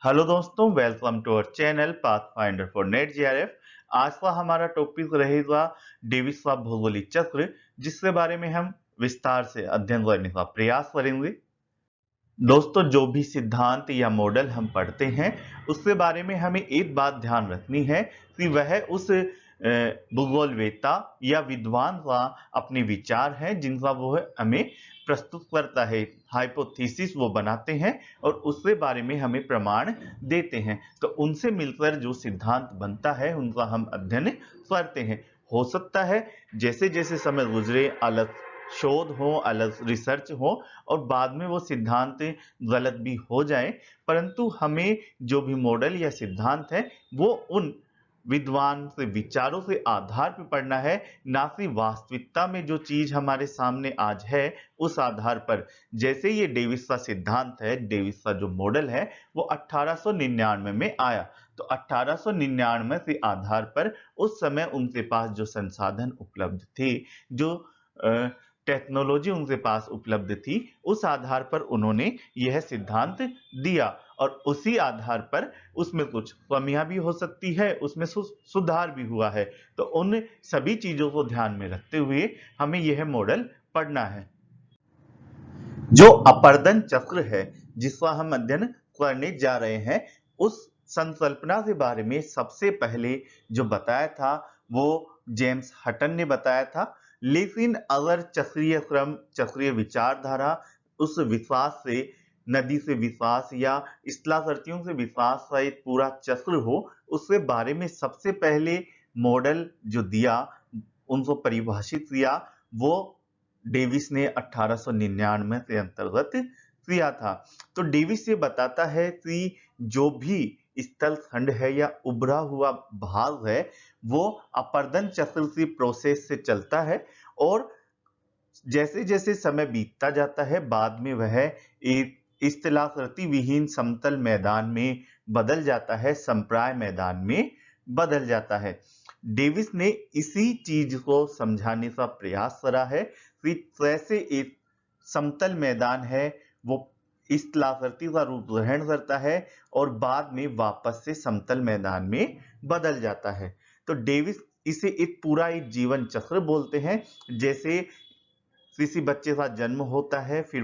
Hello दोस्तों, welcome to our channel Pathfinder for NET JRF. आज का हमारा टॉपिक रहेगा डेविस का भौगोलिक चक्र, जिसके बारे में हम विस्तार से अध्ययन करने का प्रयास करेंगे। दोस्तों, जो भी सिद्धांत या मॉडल हम पढ़ते हैं उसके बारे में हमें एक बात ध्यान रखनी है कि वह उस भूगोलवेत्ता या विद्वान का अपने विचार है जिनका वो हमें प्रस्तुत करता है। हाइपोथेसिस वो बनाते हैं और उसके बारे में हमें प्रमाण देते हैं। तो उनसे मिलकर जो सिद्धांत बनता है उनका हम अध्ययन करते हैं। हो सकता है जैसे जैसे समय गुजरे अलग शोध हो, अलग रिसर्च हो और बाद में वो सिद्धांत गलत भी हो जाए, परंतु हमें जो भी मॉडल या सिद्धांत है वो उन विद्वान से विचारों के आधार पर पढ़ना है, ना कि वास्तविकता में जो चीज हमारे सामने आज है उस आधार पर। जैसे ये डेविस का सिद्धांत है, डेविस का जो मॉडल है वो 1899 में आया। तो 1899 के आधार पर उस समय उनके पास जो संसाधन उपलब्ध थे, जो टेक्नोलॉजी उनके पास उपलब्ध थी, उस आधार पर उन्होंने यह सिद्धांत दिया। और उसी आधार पर उसमें कुछ कमियां भी हो सकती है, उसमें सुधार भी हुआ है। तो उन सभी चीजों को ध्यान में रखते हुए हमें यह मॉडल पढ़ना है। जो अपर्दन चक्र है जिसका हम अध्ययन करने जा रहे हैं, उस संकल्पना के बारे में सबसे पहले जो बताया था वो जेम्स हटन ने बताया था। लेकिन अगर चक्रीय क्रम, चक्रीय विचारधारा, उस विश्वास से, नदी से विश्वास या स्थलाकृतियों से विश्वास का एक पूरा चक्र हो, उसके बारे में सबसे पहले मॉडल जो दिया, उनको परिभाषित किया, वो डेविस ने 1899 के अंतर्गत किया था। तो डेविस ये बताता है कि जो भी स्थल खंड है या उभरा हुआ भाग है वो अपर्दन चक्र की प्रोसेस से चलता है, और जैसे जैसे समय बीतता जाता है बाद में वह एक स्थलाकृति विहीन समतल मैदान में बदल जाता है, संप्राय मैदान में बदल जाता है। डेविस ने इसी चीज को समझाने का प्रयास करा है कि कैसे एक समतल मैदान है वो स्थलाकृति का रूप ग्रहण करता है और बाद में वापस से समतल मैदान में बदल जाता है। तो डेविस इसे एक पूरा एक जीवन चक्र बोलते हैं। जैसे किसी बच्चे का जन्म होता है, फिर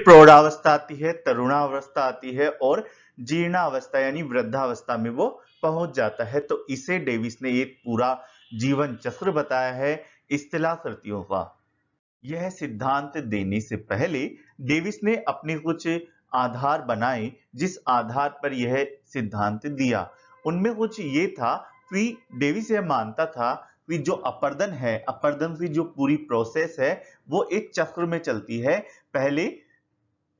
प्रौढ़ावस्था आती है, तरुणावस्था आती है और जीर्णावस्था यानी वृद्धावस्था में वो पहुंच जाता है। तो इसे डेविस ने एक पूरा जीवन चक्र बताया है स्थलाकृतियों का। यह सिद्धांत देने से पहले डेविस ने अपने कुछ आधार बनाए जिस आधार पर यह सिद्धांत दिया। उनमें कुछ ये था कि डेविस यह मानता था कि जो अपर्दन है, अपर्दन की जो पूरी प्रोसेस है वो एक चक्र में चलती है। पहले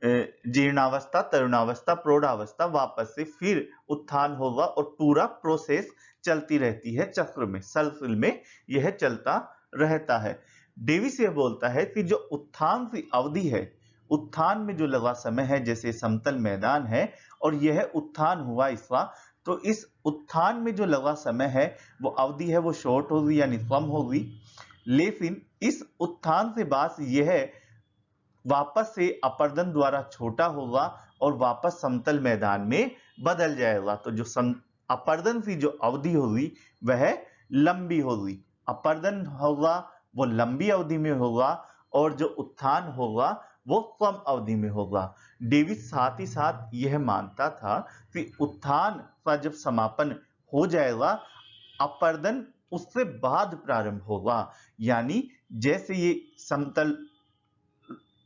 जीर्णावस्था, तरुणावस्था, प्रौढ़ावस्था, वापस से फिर उत्थान होगा और पूरा प्रोसेस चलती रहती है चक्र में, सर्कल में यह चलता रहता है। डेविस यह बोलता है कि जो उत्थान की अवधि है, उत्थान में जो लगा समय है, जैसे समतल मैदान है और यह उत्थान हुआ इसका, तो इस उत्थान में जो लगा समय है वो अवधि है वो शॉर्ट होगी यानी कम होगी। लेकिन इस उत्थान से बाद यह वापस से अपर्दन द्वारा छोटा होगा और वापस समतल मैदान में बदल जाएगा। तो जो अपर्दन की जो अवधि होगी वह लंबी होगी। अपर्दन होगा वो लंबी अवधि में होगा और जो उत्थान होगा वो कम अवधि में होगा। डेविस साथ ही साथ यह मानता था कि उत्थान का जब समापन हो जाएगा, अपर्दन उससे बाद प्रारंभ होगा। यानी जैसे ये समतल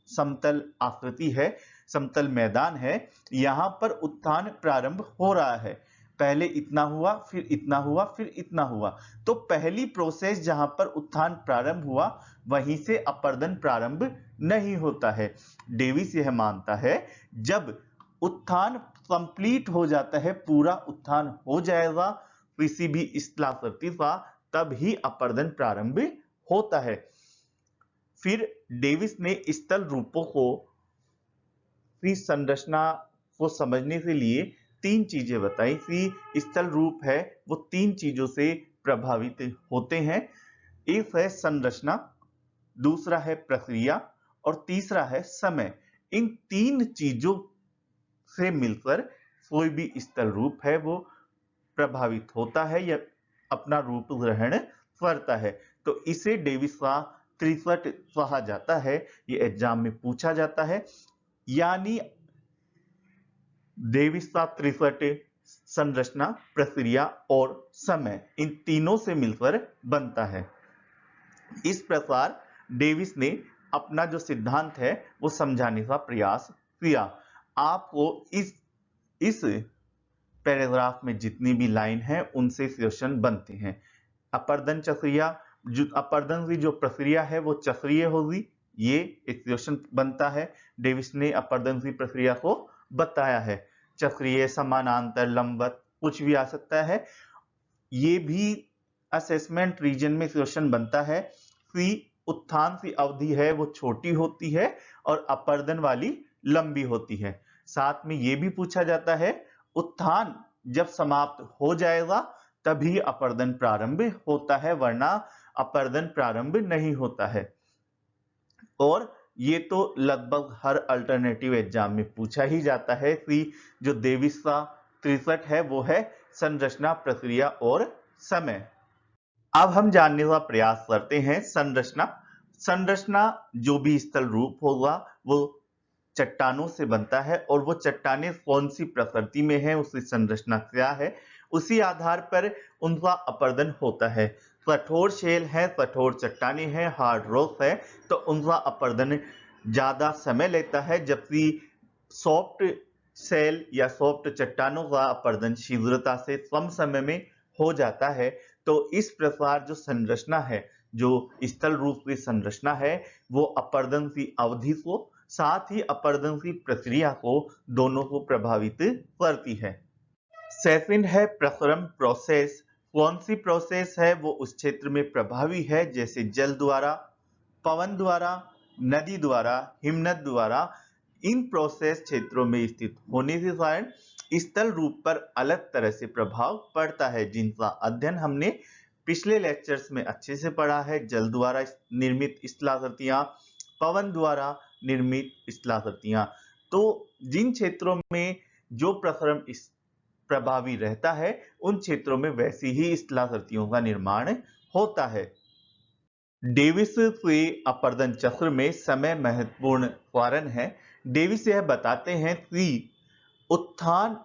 समतल आकृति है, समतल मैदान है, यहां पर उत्थान प्रारंभ हो रहा है। पहले इतना हुआ, फिर इतना हुआ, फिर इतना हुआ। तो पहली प्रोसेस जहां पर उत्थान प्रारंभ हुआ वहीं से अपर्दन प्रारंभ नहीं होता है। डेविस यह मानता है जब उत्थान कंप्लीट हो जाता है, पूरा उत्थान हो जाएगा किसी भी स्थलाकृति का, तब ही अपर्दन प्रारंभ होता है। फिर डेविस ने स्थल रूपों की संरचना को समझने के लिए तीन चीजें बताई कि स्थल रूप है वो तीन चीजों से प्रभावित होते हैं। एक है संरचना, दूसरा है प्रक्रिया और तीसरा है समय। इन तीन चीजों से मिलकर कोई भी स्थल रूप है वो प्रभावित होता है या अपना रूप ग्रहण करता है। तो इसे डेविस का 63 कहा जाता है। ये एग्जाम में पूछा जाता है। यानी डेविस का 63 संरचना, प्रक्रिया और समय इन तीनों से मिलकर बनता है। इस प्रकार डेविस ने अपना जो सिद्धांत है वो समझाने का प्रयास किया। आपको इस पैराग्राफ में जितनी भी लाइन है उनसे क्वेश्चन बनते हैं। अपर्दन चक्रिया, जो अपर्दन की जो प्रक्रिया है वो चक्रीय होगी, ये एक क्वेश्चन बनता है। डेविस ने अपर्दन की प्रक्रिया को बताया है। चक्रीय, समानांतर, लंबवत कुछ भी आ सकता है। ये भी असेसमेंट रीजन में क्वेश्चन बनता है कि उत्थान की अवधि है वो छोटी होती है और अपर्दन वाली लंबी होती है। साथ में ये भी पूछा जाता है उत्थान जब समाप्त हो जाएगा तभी अपर्दन प्रारंभ होता है, वरना अपर्दन प्रारंभ नहीं होता है। और ये तो लगभग हर अल्टरनेटिव एग्जाम में पूछा ही जाता है कि जो डेविस का 63 है वो है संरचना, प्रक्रिया और समय। अब हम जानने का प्रयास करते हैं संरचना। संरचना जो भी स्थल रूप होगा वो चट्टानों से बनता है और वो चट्टानें कौन सी प्रकृति में है, उसकी संरचना क्या है, उसी आधार पर उनका अपर्दन होता है। कठोर शेल है, कठोर चट्टानें हैं, हार्ड रॉक है, तो उनका अपर्दन ज्यादा समय लेता है, जबकि सॉफ्ट सेल या सॉफ्ट चट्टानों का अपर्दन शीघ्रता से कम समय में हो जाता है। तो इस प्रकार जो संरचना है, जो स्थल रूप की संरचना है, वो अपर्दन की अवधि को साथ ही अपर्दन की प्रक्रिया को दोनों को प्रभावित करती है। सेकंड है प्रसरण प्रोसेस। कौन सी प्रोसेस है वो उस क्षेत्र में प्रभावी है, जैसे जल द्वारा, पवन द्वारा, नदी द्वारा, हिमनद द्वारा। इन प्रोसेस क्षेत्रों में स्थित होने के कारण स्थल रूप पर अलग तरह से प्रभाव पड़ता है, जिनका अध्ययन हमने पिछले लेक्चर्स में अच्छे से पढ़ा है। जल द्वारा निर्मित स्थलाकृतियां, पवन द्वारा निर्मित स्थलाकृतियां। तो जिन क्षेत्रों में जो प्रसरण प्रभावी रहता है उन क्षेत्रों में वैसी ही स्थलाकृतियों का निर्माण होता है। डेविस के अपर्दन चक्र में समय महत्वपूर्ण कारण है। डेविस यह बताते हैं कि उत्थान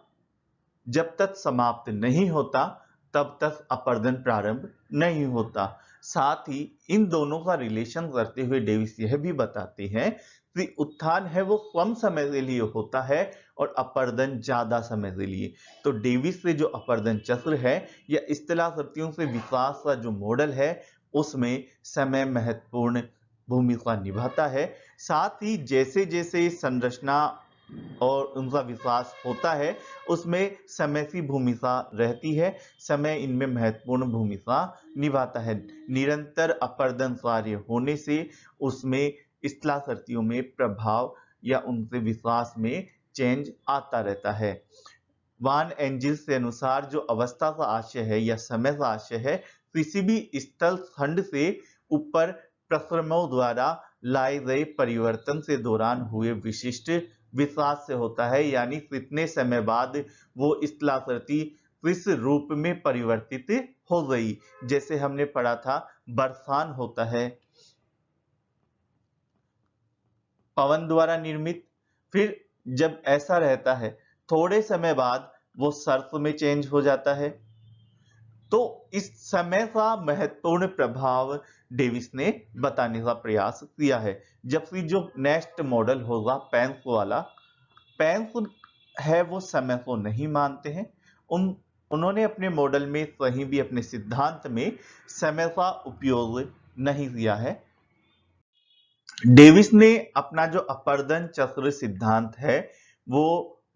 जब तक समाप्त नहीं होता तब तक अपर्दन प्रारंभ नहीं होता। साथ ही इन दोनों का रिलेशन करते हुए डेविस यह भी बताते हैं कि उत्थान है वो कम समय के लिए होता है और अपर्दन ज्यादा समय के लिए। तो डेविस से जो अपर्दन चक्र है या स्थलाकृतियों से विकास का जो मॉडल है उसमें समय महत्वपूर्ण भूमिका निभाता है। साथ ही जैसे जैसे संरचना और उनका विकास होता है उसमें समय की भूमिका रहती है। समय इनमें महत्वपूर्ण भूमिका निभाता है। निरंतर अपर्दन कार्य होने से उसमें स्थलाकृतियों में प्रभाव या उनके विकास में चेंज आता रहता है। वान एंजिल्स के अनुसार जो अवस्था का आशय है या समय का आशय है किसी भी स्थल खंड से ऊपर प्रक्रमों द्वारा लाए गए परिवर्तन से दौरान हुए विशिष्ट विकास से होता है। यानी कितने समय बाद वो स्थलाकृति किस रूप में परिवर्तित हो गई। जैसे हमने पढ़ा था बर्फान होता है पवन द्वारा निर्मित, फिर जब ऐसा रहता है थोड़े समय बाद वो सर्फ में चेंज हो जाता है। तो इस समय का महत्वपूर्ण प्रभाव डेविस ने बताने का प्रयास किया है। जबकि जो नेक्स्ट मॉडल होगा पैंस वाला, पैंस है वो समय को नहीं मानते हैं। उन्होंने अपने मॉडल में कहीं भी अपने सिद्धांत में समय का उपयोग नहीं किया है। डेविस ने अपना जो अपर्दन चक्र सिद्धांत है वो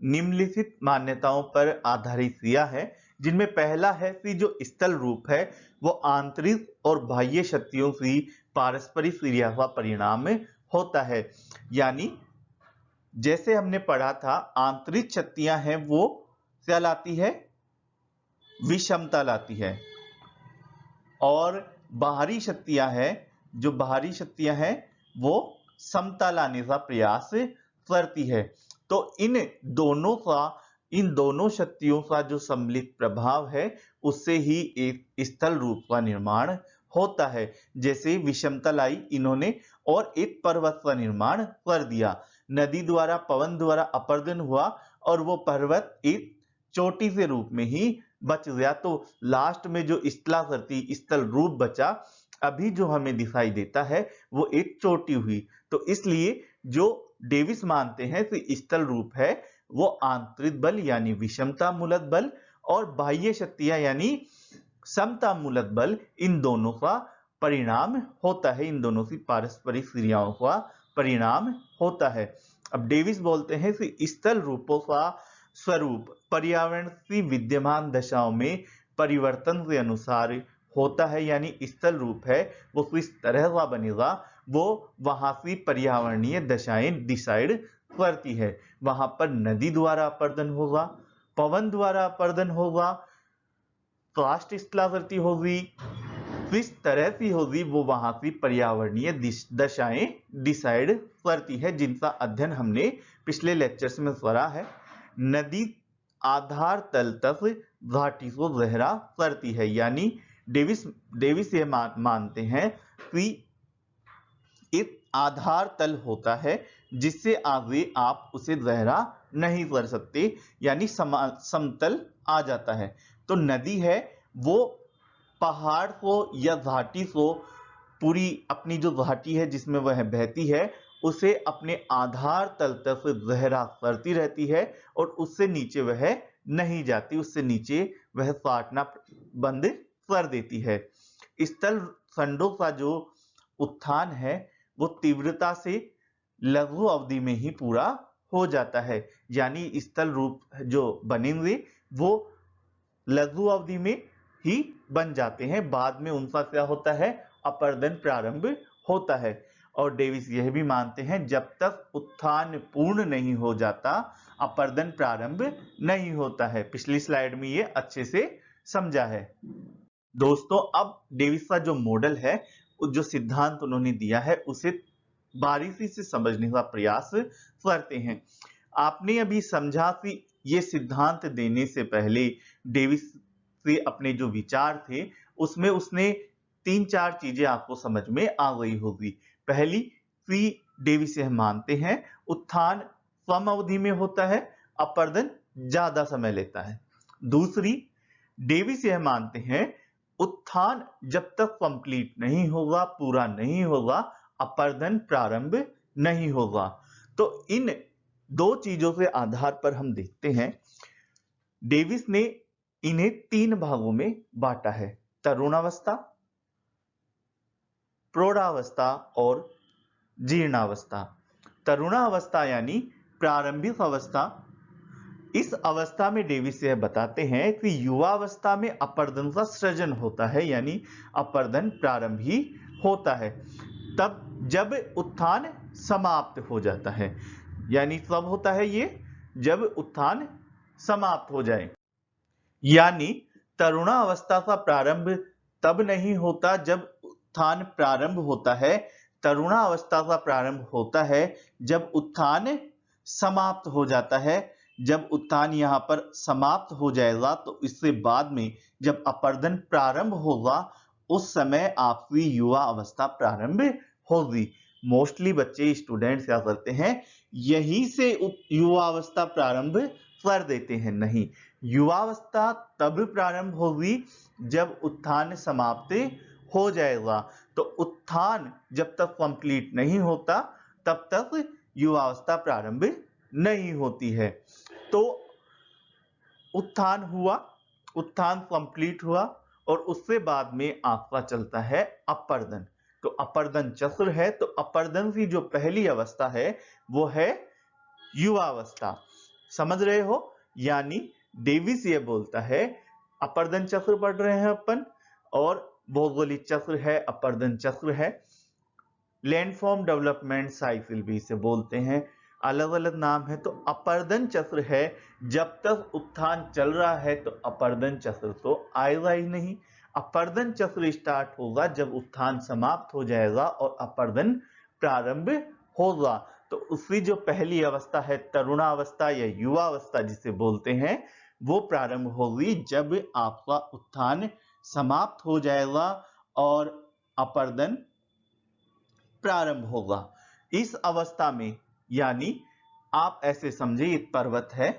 निम्नलिखित मान्यताओं पर आधारित किया है, जिनमें पहला है कि जो स्थल रूप है वो आंतरिक और बाह्य शक्तियों की पारस्परिक क्रिया का परिणाम होता है। यानी जैसे हमने पढ़ा था आंतरिक शक्तियां हैं वो क्या लाती है, विषमता लाती है, और बाहरी शक्तियां हैं, जो बाहरी शक्तियां हैं वो समता लाने का प्रयास करती है। तो इन दोनों शक्तियों का जो सम्मिलित प्रभाव है उससे ही एक स्थल रूप का निर्माण होता है। जैसे विषमता लाई इन्होंने और एक पर्वत का निर्माण कर दिया। नदी द्वारा पवन द्वारा अपर्दन हुआ और वो पर्वत एक चोटी के रूप में ही बच गया। तो लास्ट में जो स्थल रूप बचा अभी जो हमें दिखाई देता है वो एक चोटी हुई। तो इसलिए जो डेविस मानते हैं कि स्थल रूप है वो आंतरिक बल यानी विषमता मूलक बल और बाह्य शक्तियां यानी समता मूलक बल इन दोनों का परिणाम होता है, इन दोनों की पारस्परिक क्रियाओं का परिणाम होता है। अब डेविस बोलते हैं कि स्थल रूपों का स्वरूप पर्यावरण की विद्यमान दशाओं में परिवर्तन के अनुसार होता है। यानी स्थल रूप है वो किस तरह का बनेगा वो वहां की पर्यावरणीय दशाएं डिसाइड करती है। वहां पर नदी द्वारा अपर्दन होगा, पवन द्वारा अपर्दन होगा, कास्ट स्थलाकृति होगी, किस तरह की होगी वो वहां की पर्यावरणीय दशाएं डिसाइड करती है, जिनका अध्ययन हमने पिछले लेक्चर्स में करा है। नदी आधार तल तक घाटी को गहरा करती है। यानी डेविस ये मानते हैं कि एक आधार तल होता है जिससे आगे आप उसे गहरा नहीं कर सकते, यानी समतल आ जाता है। तो नदी है वो पहाड़ को या घाटी को पूरी अपनी जो घाटी है जिसमें वह बहती है उसे अपने आधार तल तक गहरा करती रहती है और उससे नीचे वह नहीं जाती, उससे नीचे वह काटना बंद कर देती है। स्थल खंडों का जो उत्थान है वो तीव्रता से लघु अवधि में ही पूरा हो जाता है। यानी स्थल रूप जो बनेंगे वो लघु अवधि में ही बन जाते हैं, बाद में उनका क्या होता है अपर्दन प्रारंभ होता है। और डेविस यह भी मानते हैं जब तक उत्थान पूर्ण नहीं हो जाता अपर्दन प्रारंभ नहीं होता है। पिछली स्लाइड में ये अच्छे से समझा है। दोस्तों अब डेविस का जो मॉडल है जो सिद्धांत उन्होंने दिया है उसे बारीकी से समझने का प्रयास करते हैं। आपने अभी समझा कि ये सिद्धांत देने से पहले डेविस के अपने जो विचार थे उसमें उसने 3-4 चीजें आपको समझ में आ गई होगी। पहली कि डेविस यह मानते हैं उत्थान कम अवधि में होता है, अपर्दन ज्यादा समय लेता है। दूसरी, डेविस यह मानते हैं उत्थान जब तक कंप्लीट नहीं होगा, पूरा नहीं होगा, अपर्दन प्रारंभ नहीं होगा। तो इन दो चीजों के आधार पर हम देखते हैं डेविस ने इन्हें 3 भागों में बांटा है, तरुणावस्था, प्रौढ़ावस्था और जीर्णावस्था। तरुणावस्था यानी प्रारंभिक अवस्था, इस अवस्था में डेविस यह बताते हैं कि युवावस्था में अपर्दन का सृजन होता है, यानी अपर्दन प्रारंभ ही होता है तब जब उत्थान समाप्त हो जाता है। यानी कब होता है ये, जब उत्थान समाप्त हो जाए। यानी तरुणावस्था का प्रारंभ तब नहीं होता जब उत्थान प्रारंभ होता है, तरुणावस्था का प्रारंभ होता है जब उत्थान समाप्त हो जाता है। जब उत्थान यहां पर समाप्त हो जाएगा तो इससे बाद में जब अपर्दन प्रारंभ होगा उस समय आपकी युवा अवस्था प्रारंभ होगी। मोस्टली बच्चे स्टूडेंट्स क्या करते हैं यहीं से युवा अवस्था प्रारंभ कर देते हैं। नहीं, युवावस्था तब प्रारंभ होगी जब उत्थान समाप्त हो जाएगा। तो उत्थान जब तक कंप्लीट नहीं होता तब तक युवावस्था प्रारंभ नहीं होती है। तो उत्थान हुआ, उत्थान कंप्लीट हुआ और उससे बाद में आपका चलता है अपर्दन। तो अपर्दन चक्र है, तो अपर्दन की जो पहली अवस्था है वो है युवावस्था। समझ रहे हो? यानी डेविस ये बोलता है अपर्दन चक्र पढ़ रहे हैं अपन और भौगोलिक चक्र है, अपर्दन चक्र है। लैंडफॉर्म डेवलपमेंट साइकिल भी इसे बोलते हैं, अलग अलग नाम है। तो अपर्दन चक्र है, जब तक उत्थान चल रहा है तो अपर्दन चक्र तो आएगा ही नहीं। अपर्दन चक्र स्टार्ट होगा जब उत्थान समाप्त हो जाएगा और अपर्दन प्रारंभ होगा। तो उसकी जो पहली अवस्था है तरुणावस्था या युवावस्था जिसे बोलते हैं, वो प्रारंभ होगी जब आपका उत्थान समाप्त हो जाएगा और अपर्दन प्रारंभ होगा। इस अवस्था में यानी आप ऐसे समझे एक पर्वत है,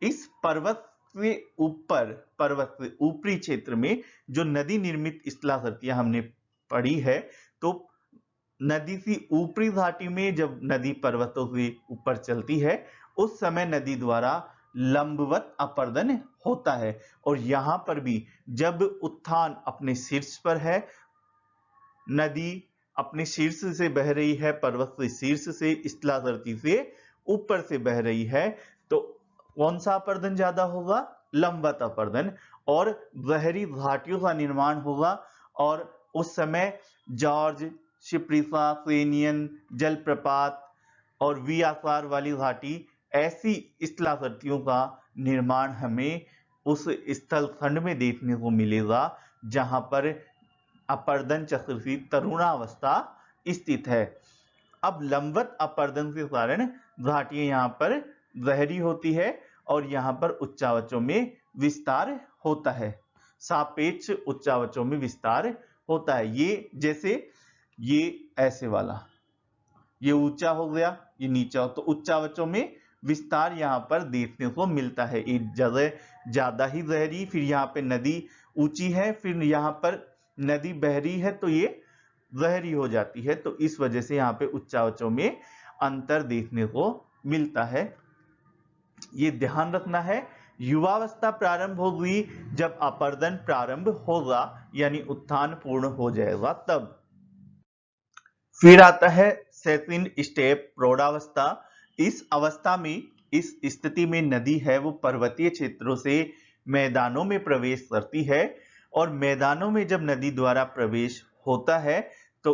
इस पर्वत से ऊपरी क्षेत्र में जो नदी निर्मित स्थलाकृतियां हमने पढ़ी है, तो नदी की ऊपरी घाटी में जब नदी पर्वतों से ऊपर चलती है उस समय नदी द्वारा लंबवत अपर्दन होता है। और यहां पर भी जब उत्थान अपने शीर्ष पर है, नदी अपने शीर्ष से बह रही है, पर्वत के शीर्ष से स्थलाकृति से ऊपर से बह रही है, तो कौन सा अपर्दन ज्यादा होगा? लंबवत अपर्दन। और गहरी घाटियों का निर्माण होगा और उस समय जॉर्ज, शिप्रीसा, फेनियन जलप्रपात और वी आकार वाली घाटी, ऐसी स्थलाकृतियों का निर्माण हमें उस स्थल खंड में देखने को मिलेगा जहां पर अपर्दन चक्र की तरुणावस्था स्थित है। अब लंबवत अपर्दन के कारण घाटियां यहां पर गहरी होती है और यहां पर उच्चावचों में विस्तार होता है, सापेक्ष उच्चावचों में विस्तार होता है। ये जैसे ये ऐसे वाला, ये ऊंचा हो गया, ये नीचा हो, तो उच्चावचों में विस्तार यहां पर देखने को मिलता है। एक जगह ज्यादा ही गहरी, फिर यहाँ पे नदी ऊंची है, फिर यहाँ पर नदी बहरी है तो ये गहरी हो जाती है, तो इस वजह से यहाँ पे उच्चावचों में अंतर देखने को मिलता है। ये ध्यान रखना है। युवावस्था प्रारंभ होगी जब अपर्दन प्रारंभ होगा, यानी उत्थान पूर्ण हो जाएगा तब। फिर आता है सेकंड स्टेप, प्रौढ़ावस्था। इस अवस्था में, इस स्थिति में नदी है वो पर्वतीय क्षेत्रों से मैदानों में प्रवेश करती है और मैदानों में जब नदी द्वारा प्रवेश होता है तो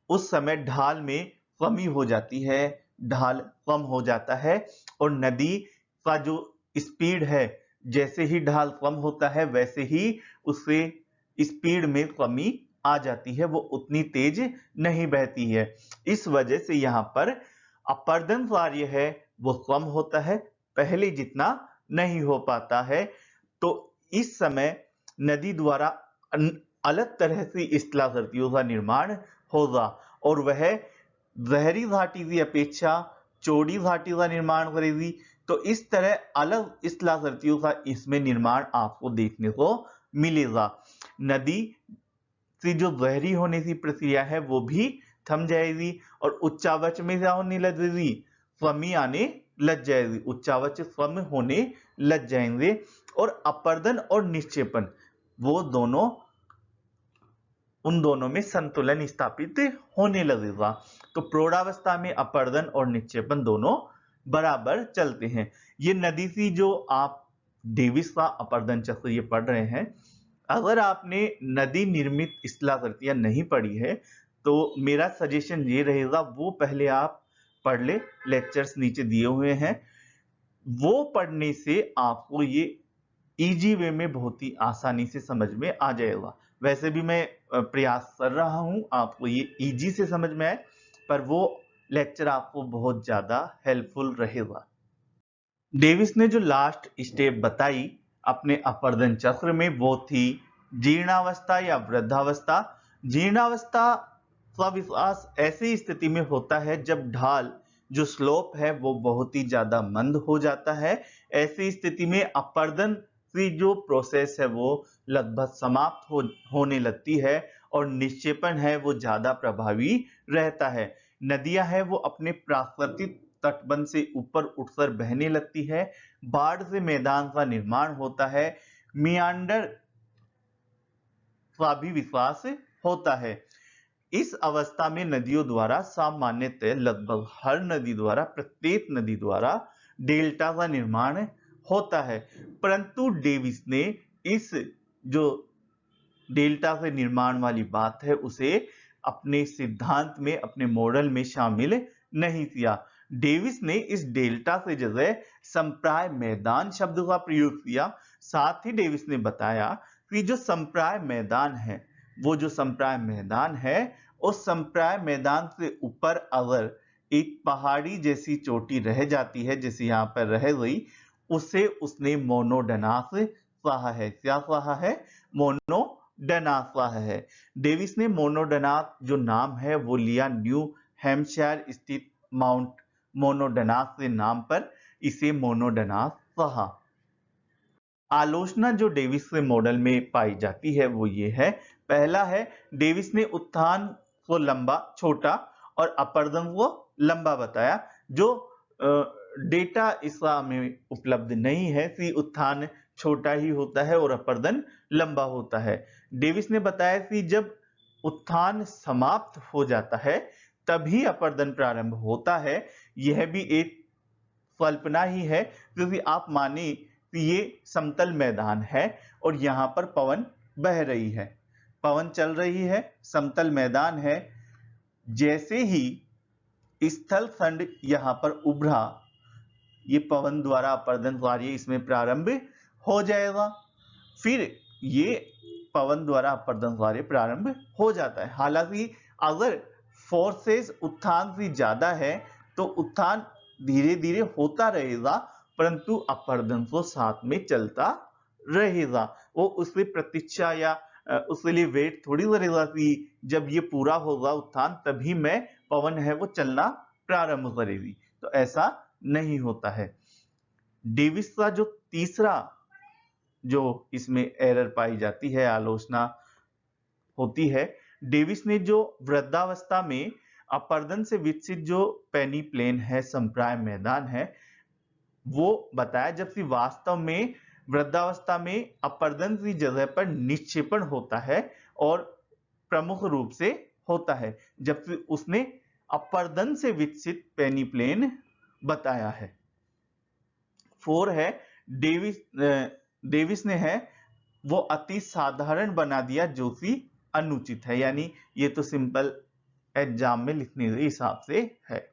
उस समय ढाल में कमी हो जाती है, ढाल कम हो जाता है और नदी का जो स्पीड है, जैसे ही ढाल कम होता है वैसे ही उससे स्पीड में कमी आ जाती है, वो उतनी तेज नहीं बहती है। इस वजह से यहां पर अपर्दन कार्य है वो कम होता है, पहले जितना नहीं हो पाता है। तो इस समय नदी द्वारा अलग तरह से स्थलाकृतियों का निर्माण होगा और वह गहरी घाटी की अपेक्षा चौड़ी घाटी का निर्माण करेगी। तो इस तरह अलग स्थलाकृतियों का इसमें निर्माण आपको देखने को मिलेगा। नदी की जो गहरी होने की प्रक्रिया है वो भी थम जाएगी और उच्चावच में क्या होने लगेगी? कमी आने लग जाएगी, उच्चावच कम होने लग जाएंगे और अपर्दन और निक्षेपण वो दोनों, उन दोनों में संतुलन स्थापित होने लगेगा। तो प्रौढ़ावस्था में अपर्दन और निक्षेपण दोनों बराबर चलते हैं। ये नदी की जो आप डेविस का अपर्दन चक्र ये पढ़ रहे हैं, अगर आपने नदी निर्मित स्थलाकृतियां नहीं पढ़ी है तो मेरा सजेशन ये रहेगा वो पहले आप पढ़ ले, लेक्चर्स नीचे दिए हुए हैं, वो पढ़ने से आपको ये इजी वे में बहुत ही आसानी से समझ में आ जाएगा। वैसे भी मैं प्रयास कर रहा हूं आपको ये इजी से समझ में आए, पर वो लेक्चर आपको बहुत ज्यादा हेल्पफुल रहेगा। डेविस ने जो लास्ट स्टेप बताई अपने अपर्दन चक्र में वो थी जीर्णावस्था या वृद्धावस्था। जीर्णावस्था का विकास ऐसी स्थिति में होता है जब ढाल जो स्लोप है वो बहुत ही ज्यादा मंद हो जाता है। ऐसी स्थिति में अपर्दन की जो प्रोसेस है वो लगभग समाप्त होने लगती है और निक्षेपण है वो ज्यादा प्रभावी रहता है। नदियां है वो अपने प्राकृतिक तटबंध से ऊपर उठकर बहने लगती है, बाढ़ से मैदान का निर्माण होता है, मियांडर का भी विकास होता है। इस अवस्था में नदियों द्वारा सामान्यतः लगभग हर नदी द्वारा, प्रत्येक नदी द्वारा डेल्टा का निर्माण होता है, परंतु डेविस ने इस जो डेल्टा के निर्माण वाली बात है उसे अपने सिद्धांत में, अपने मॉडल में शामिल नहीं किया। डेविस ने इस डेल्टा से जगह संप्राय मैदान शब्द का प्रयोग किया। साथ ही डेविस ने बताया कि जो संप्राय मैदान है, वो जो संप्राय मैदान है उस संप्राय मैदान से ऊपर अगर एक पहाड़ी जैसी चोटी रह जाती है, जैसे यहाँ पर रह गई, उसे उसने मोनोडनास कहा है। क्या कहा है? मोनोडनास कहा है। डेविस ने मोनोडनास जो नाम है वो लिया न्यू हैम्पशायर स्थित माउंट मोनोडनास के नाम पर, इसे मोनोडनास कहा। आलोचना जो डेविस के मॉडल में पाई जाती है वो ये है। पहला है, डेविस ने उत्थान को लंबा, छोटा और अपर्दन को लंबा बताया। जो डेटा इसका में उपलब्ध नहीं है कि उत्थान छोटा ही होता है और अपर्दन लंबा होता है। डेविस ने बताया कि जब उत्थान समाप्त हो जाता है तभी अपर्दन प्रारंभ होता है। यह भी एक कल्पना ही है, क्योंकि आप माने कि ये समतल मैदान है और यहां पर पवन बह रही है, पवन चल रही है, समतल मैदान है। जैसे ही स्थल खंड यहां पर उभरा, ये पवन द्वारा अपर्दन कार्य इसमें प्रारंभ हो जाएगा। फिर ये पवन द्वारा अपर्दन कार्य प्रारंभ हो जाता है। हालांकि अगर फोर्सेस उत्थान से ज्यादा है तो उत्थान धीरे धीरे होता रहेगा, परंतु अपर्दन को साथ में चलता रहेगा। वो उसकी प्रतीक्षा या उसके लिए वेट थोड़ी करेगा कि जब ये पूरा होगा उत्थान तभी मैं पवन है वो चलना प्रारंभ करेगी, तो ऐसा नहीं होता है। डेविस का जो तीसरा जो इसमें एरर पाई जाती है, आलोचना होती है, डेविस ने जो वृद्धावस्था में अपर्दन से विकसित जो पेनी प्लेन है, संप्राय मैदान है, वो बताया, जबकि वास्तव में वृद्धावस्था में अपर्दन की जगह पर निक्षेपण होता है और प्रमुख रूप से होता है, जबकि उसने अपर्दन से विकसित पेनी प्लेन बताया है। 4 है, डेविस ने है वो अति साधारण बना दिया जो कि अनुचित है, यानी ये तो सिंपल एग्जाम में लिखने के हिसाब से है।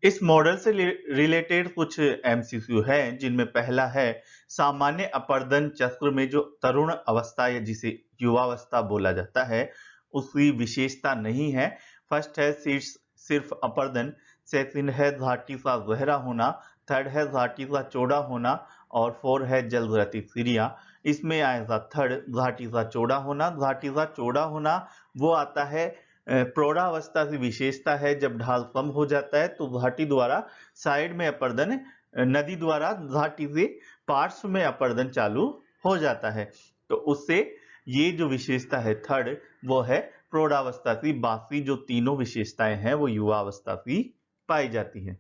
इस मॉडल से रिलेटेड कुछ एमसीक्यू है, जिनमें पहला है, सामान्य अपर्दन चक्र में जो तरुण अवस्था या जिसे युवावस्था बोला जाता है उसकी विशेषता नहीं है। फर्स्ट है सिर्फ अपर्दन, सेकंड है घाटी का गहरा होना, थर्ड है घाटी का चौड़ा होना और 4 है जलगति क्रिया। इसमें आएगा थर्ड, घाटी का चौड़ा होना। घाटी का चौड़ा होना वो आता है प्रौढ़ावस्था की विशेषता है, जब ढाल कम हो जाता है तो घाटी द्वारा साइड में अपर्दन, नदी द्वारा घाटी से पार्श्व में अपर्दन चालू हो जाता है, तो उससे ये जो विशेषता है थर्ड वो है प्रौढ़ावस्था की। बाकी जो तीनों विशेषताएं हैं वो युवावस्था की पाई जाती है।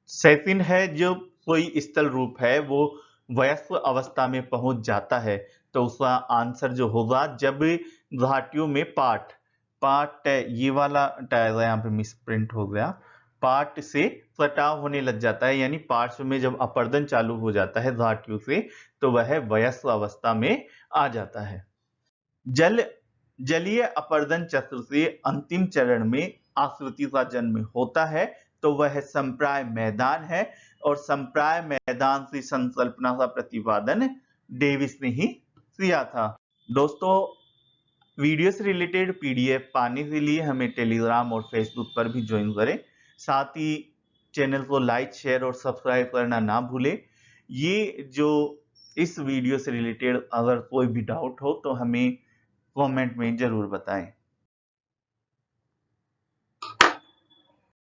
सेकंड है, जो कोई स्थल रूप है वो वयस्क अवस्था में पहुंच जाता है, तो उसका आंसर जो होगा जब घाटियों में पार्ट ये वाला टायर यहाँ पे मिसप्रिंट हो गया, पार्ट से कटाव होने लग जाता है, यानी पार्श्व में जब अपर्दन चालू हो जाता है घाटियों से तो वह वयस्क अवस्था में आ जाता है। जलीय अपर्दन चक्र से अंतिम चरण में आकृति का जन्म होता है, तो वह संप्राय मैदान है और संप्राय मैदान की संकल्पना का प्रतिपादन डेविस ने ही किया था। दोस्तों, वीडियो से रिलेटेड पीडीएफ पाने के लिए हमें टेलीग्राम और फेसबुक पर भी ज्वाइन करें। साथ ही चैनल को लाइक, शेयर और सब्सक्राइब करना ना भूलें। ये जो इस वीडियो से रिलेटेड अगर कोई भी डाउट हो तो हमें कमेंट में जरूर बताएं।